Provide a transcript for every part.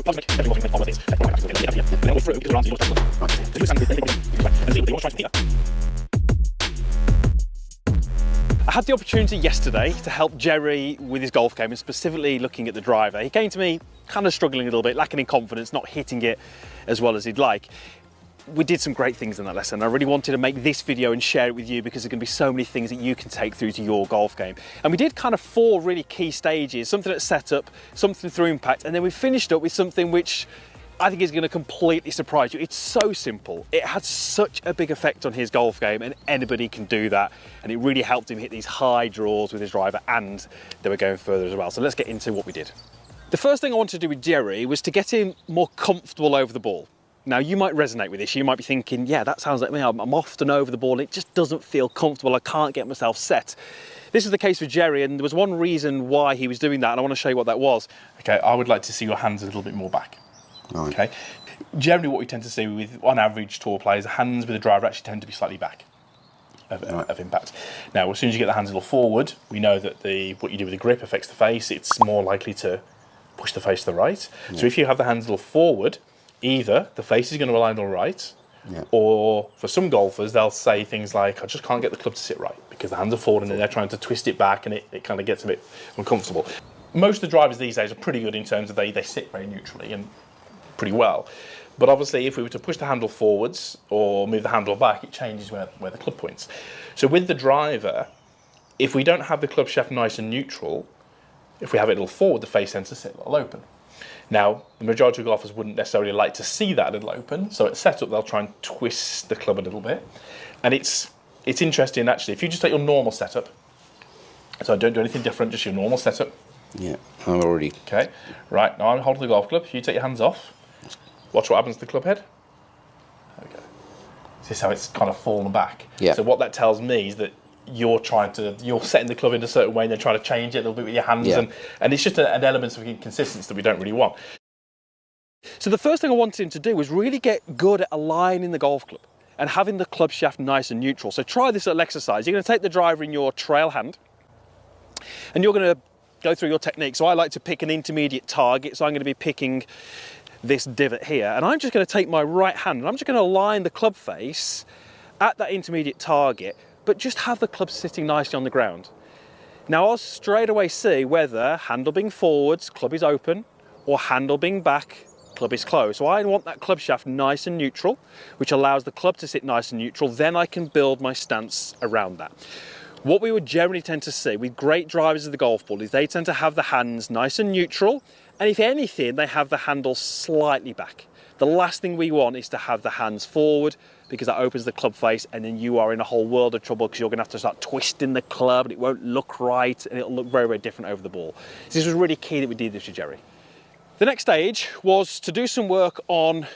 I had the opportunity yesterday to help Jerry with his golf game and specifically looking at the driver. He came to me kind of struggling a little bit, lacking in confidence, not hitting it as well as he'd like. We did some great things in that lesson. I really wanted to make this video and share it with you because there can be so many things that you can take through to your golf game. And we did kind of 4 really key stages, something at setup, something through impact, and then we finished up with something which I think is going to completely surprise you. It's so simple. It had such a big effect on his golf game, and anybody can do that. And it really helped him hit these high draws with his driver, and they were going further as well. So let's get into what we did. The first thing I wanted to do with Jerry was to get him more comfortable over the ball. Now, you might resonate with this. You might be thinking, yeah, that sounds like me. I'm often over the ball and it just doesn't feel comfortable. I can't get myself set. This is the case for Jerry, and there was one reason why he was doing that, and I want to show you what that was. Okay, I would like to see your hands a little bit more back. Right. Okay. Generally, what we tend to see with, on average, tour players, the hands with the driver actually tend to be slightly back of impact. Now, as soon as you get the hands a little forward, we know that what you do with the grip affects the face. It's more likely to push the face to the right. Yeah. So if you have the hands a little forward, either the face is going to align all right, or for some golfers, they'll say things like, I just can't get the club to sit right because the hands are forward and then they're trying to twist it back and it kind of gets a bit uncomfortable. Most of the drivers these days are pretty good in terms of they sit very neutrally and pretty well. But obviously, if we were to push the handle forwards or move the handle back, it changes where the club points. So with the driver, if we don't have the club shaft nice and neutral, if we have it a little forward, the face tends to sit a little open. Now, the majority of golfers wouldn't necessarily like to see that a little open, so at setup they'll try and twist the club a little bit. And it's interesting actually, if you just take your normal setup, so don't do anything different, just your normal setup. Yeah, I'm already... Okay, right, now I'm holding the golf club. If you take your hands off, watch what happens to the club head. There we go. This is how it's kind of fallen back. Yeah. So what that tells me is that you're setting the club in a certain way and then trying to change it a little bit with your hands, and it's just an element of inconsistency that we don't really want. So the first thing I wanted him to do was really get good at aligning the golf club and having the club shaft nice and neutral. So try this little exercise. You're going to take the driver in your trail hand and you're going to go through your technique. So I like to pick an intermediate target, so I'm going to be picking this divot here, and I'm just going to take my right hand and I'm just going to align the club face at that intermediate target, but just have the club sitting nicely on the ground. Now I'll straight away see whether handle being forwards, club is open, or handle being back, club is closed. So I want that club shaft nice and neutral, which allows the club to sit nice and neutral. Then I can build my stance around that. What we would generally tend to see with great drivers of the golf ball is they tend to have the hands nice and neutral, and if anything, they have the handle slightly back. The last thing we want is to have the hands forward, because that opens the club face and then you are in a whole world of trouble because you're going to have to start twisting the club and it won't look right and it'll look very, very different over the ball. So this was really key that we did this with Jerry. The next stage was to do some work on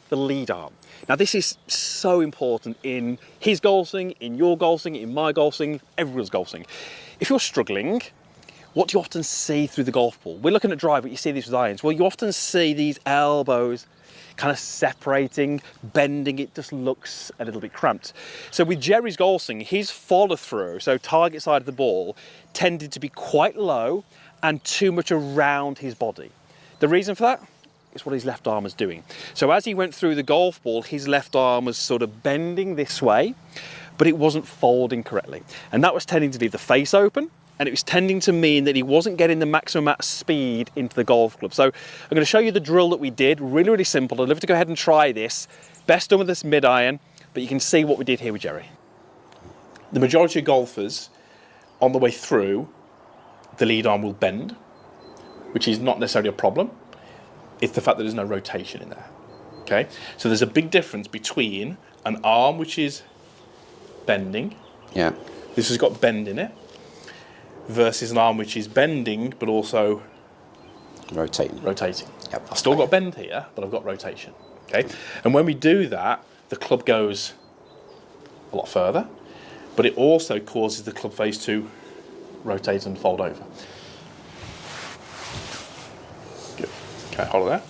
the lead arm. Now this is so important in his golf swing, in your golf swing, in my golf swing, everyone's golf swing. If you're struggling, what do you often see through the golf ball? We're looking at drive, but you see this with irons. Well, you often see these elbows kind of separating, bending, it just looks a little bit cramped. So with Jerry's golf swing, his follow through, so target side of the ball, tended to be quite low and too much around his body. The reason for that is what his left arm was doing. So as he went through the golf ball, his left arm was sort of bending this way, but it wasn't folding correctly. And that was tending to leave the face open, and it was tending to mean that he wasn't getting the maximum amount of speed into the golf club. So I'm going to show you the drill that we did, really, really simple. I'd love to go ahead and try this. Best done with this mid iron, but you can see what we did here with Jerry. The majority of golfers, on the way through, the lead arm will bend, which is not necessarily a problem. It's the fact that there's no rotation in there, okay? So there's a big difference between an arm which is bending, this has got bend in it, versus an arm which is bending but also rotating. Yep. I've still got bend here, but I've got rotation. Okay, and when we do that, the club goes a lot further, but it also causes the club face to rotate and fold over. Good. Okay, hold it there.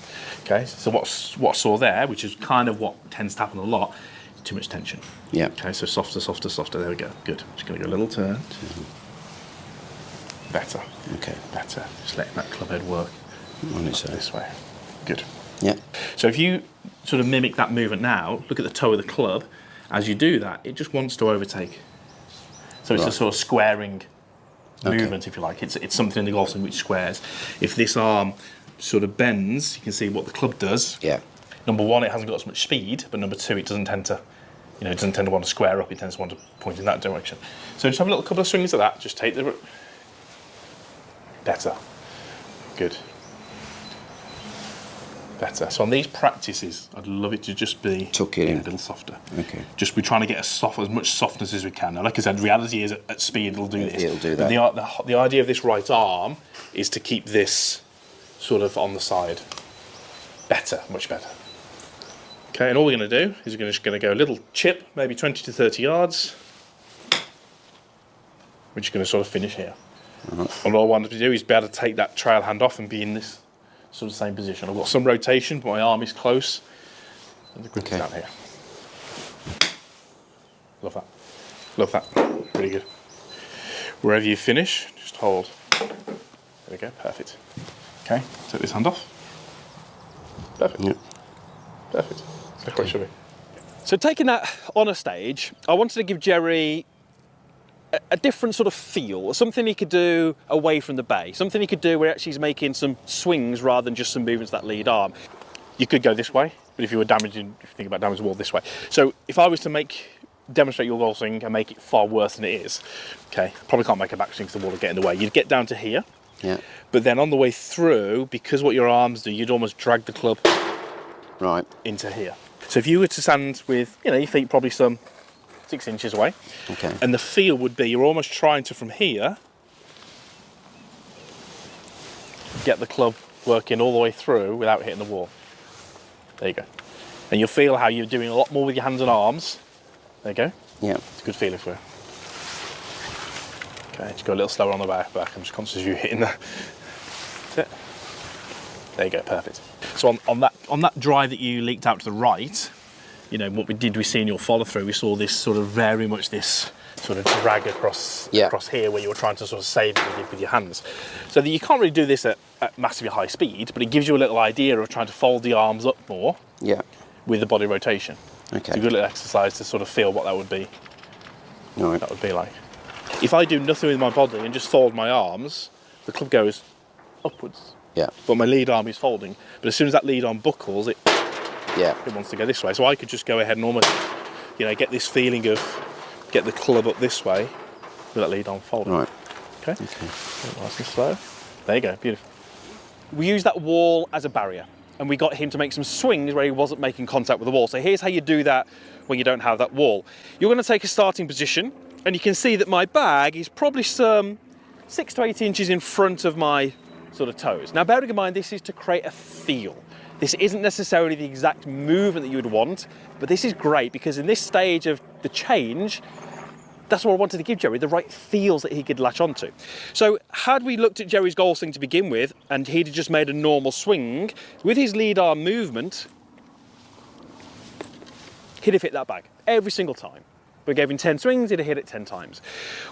Okay, so what I saw there, which is kind of what tends to happen a lot, is too much tension. Yeah. Okay, so softer, softer, softer. There we go. Good. Just going to go a little turn. Better. Okay. Better. Just letting that club head work on its this way. Good. Yeah. So if you sort of mimic that movement now, look at the toe of the club. As you do that, it just wants to overtake. So it's a sort of squaring movement, if you like. It's something in the golf swing which squares. If this arm sort of bends, you can see what the club does. Yeah. Number one, it hasn't got as much speed, but number two, it doesn't tend to, it doesn't tend to want to square up. It tends to want to point in that direction. So just have a little couple of swings of that. Just take the better. Good. Better. So on these practices, I'd love it to just be Tuck it in. a little softer. Okay. Just we're trying to get as much softness as we can. Now, like I said, reality is at speed it'll do this. It'll do But that. the idea of this right arm is to keep this sort of on the side. Better, much better. Okay, and all we're going to do is we're just going to go a little chip, maybe 20 to 30 yards. We're just going to sort of finish here. And all I wanted to do is be able to take that trail hand off and be in this sort of same position. I've got some rotation, but my arm is close. And the grip is down here. Love that. Love that. Really good. Wherever you finish, just hold. There we go, perfect. Okay, take this hand off. Perfect. Yep. Perfect. That's where it should be. So taking that on a stage, I wanted to give Jerry a different sort of feel, something he could do away from the bay, something he could do where actually he's making some swings rather than just some movements of that lead arm. You could go this way, but if you were damaging, if you think about damaging the wall this way. So if I was to demonstrate your golf swing and make it far worse than it is, okay, probably can't make a backswing because the wall would get in the way. You'd get down to here, Yeah. but then on the way through, because what your arms do, you'd almost drag the club Right. into here. So if you were to stand with, your feet probably some 6 inches away, Okay. and the feel would be you're almost trying to, from here, get the club working all the way through without hitting the wall. There you go. And you'll feel how you're doing a lot more with your hands and arms. There you go. Yeah. It's a good feeling for you. Okay, just go a little slower on the back. I'm just conscious of you hitting that. That's it. There you go, perfect. So on that drive that you leaked out to the right, what we see in your follow through, we saw this sort of very much this sort of drag across here where you were trying to sort of save it with your hands. So that you can't really do this at massively high speed, but it gives you a little idea of trying to fold the arms up more with the body rotation. Okay. It's a good little exercise to sort of feel what that would be. Right. That would be like. If I do nothing with my body and just fold my arms, the club goes upwards. Yeah. But my lead arm is folding. But as soon as that lead arm buckles, it wants to go this way. So I could just go ahead and almost, get this feeling of get the club up this way with that lead arm folding. Right. Okay. Nice and slow. There you go. Beautiful. We used that wall as a barrier, and we got him to make some swings where he wasn't making contact with the wall. So here's how you do that when you don't have that wall. You're going to take a starting position, and you can see that my bag is probably some 6 to 8 inches in front of my sort of toes. Now, bearing in mind, this is to create a feel. This isn't necessarily the exact movement that you would want, but this is great because in this stage of the change, that's what I wanted to give Jerry, the right feels that he could latch onto. So had we looked at Jerry's golf swing to begin with, and he'd just made a normal swing, with his lead arm movement, he'd have hit that bag every single time. We gave him 10 swings, he'd have hit it 10 times.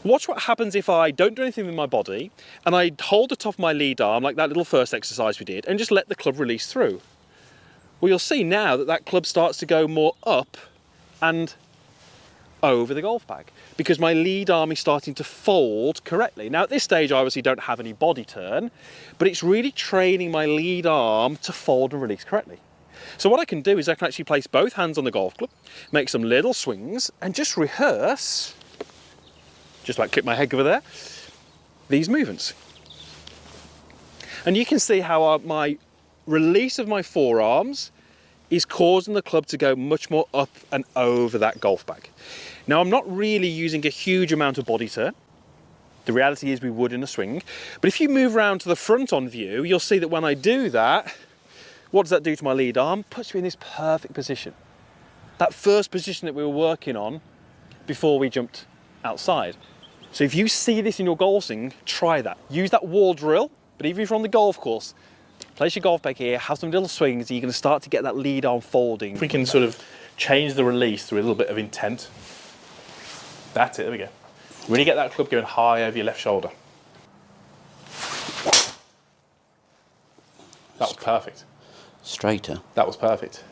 Watch what happens if I don't do anything with my body, and I hold the top of my lead arm, like that little first exercise we did, and just let the club release through. Well, you'll see now that club starts to go more up and over the golf bag because my lead arm is starting to fold correctly. Now at this stage I obviously don't have any body turn, but it's really training my lead arm to fold and release correctly. So what I can do is I can actually place both hands on the golf club, make some little swings and just rehearse, just like clip my head over there, these movements. And you can see how my release of my forearms is causing the club to go much more up and over that golf bag. Now, I'm not really using a huge amount of body turn. The reality is we would in a swing. But if you move around to the front on view, you'll see that when I do that, what does that do to my lead arm? Puts me in this perfect position. That first position that we were working on before we jumped outside. So if you see this in your golf swing, try that. Use that wall drill, but even if you're on the golf course, place your golf bag here, have some little swings, and you're going to start to get that lead arm folding. If we can sort of change the release through a little bit of intent. That's it, there we go. Really get that club going high over your left shoulder. That was perfect. Straighter. That was perfect.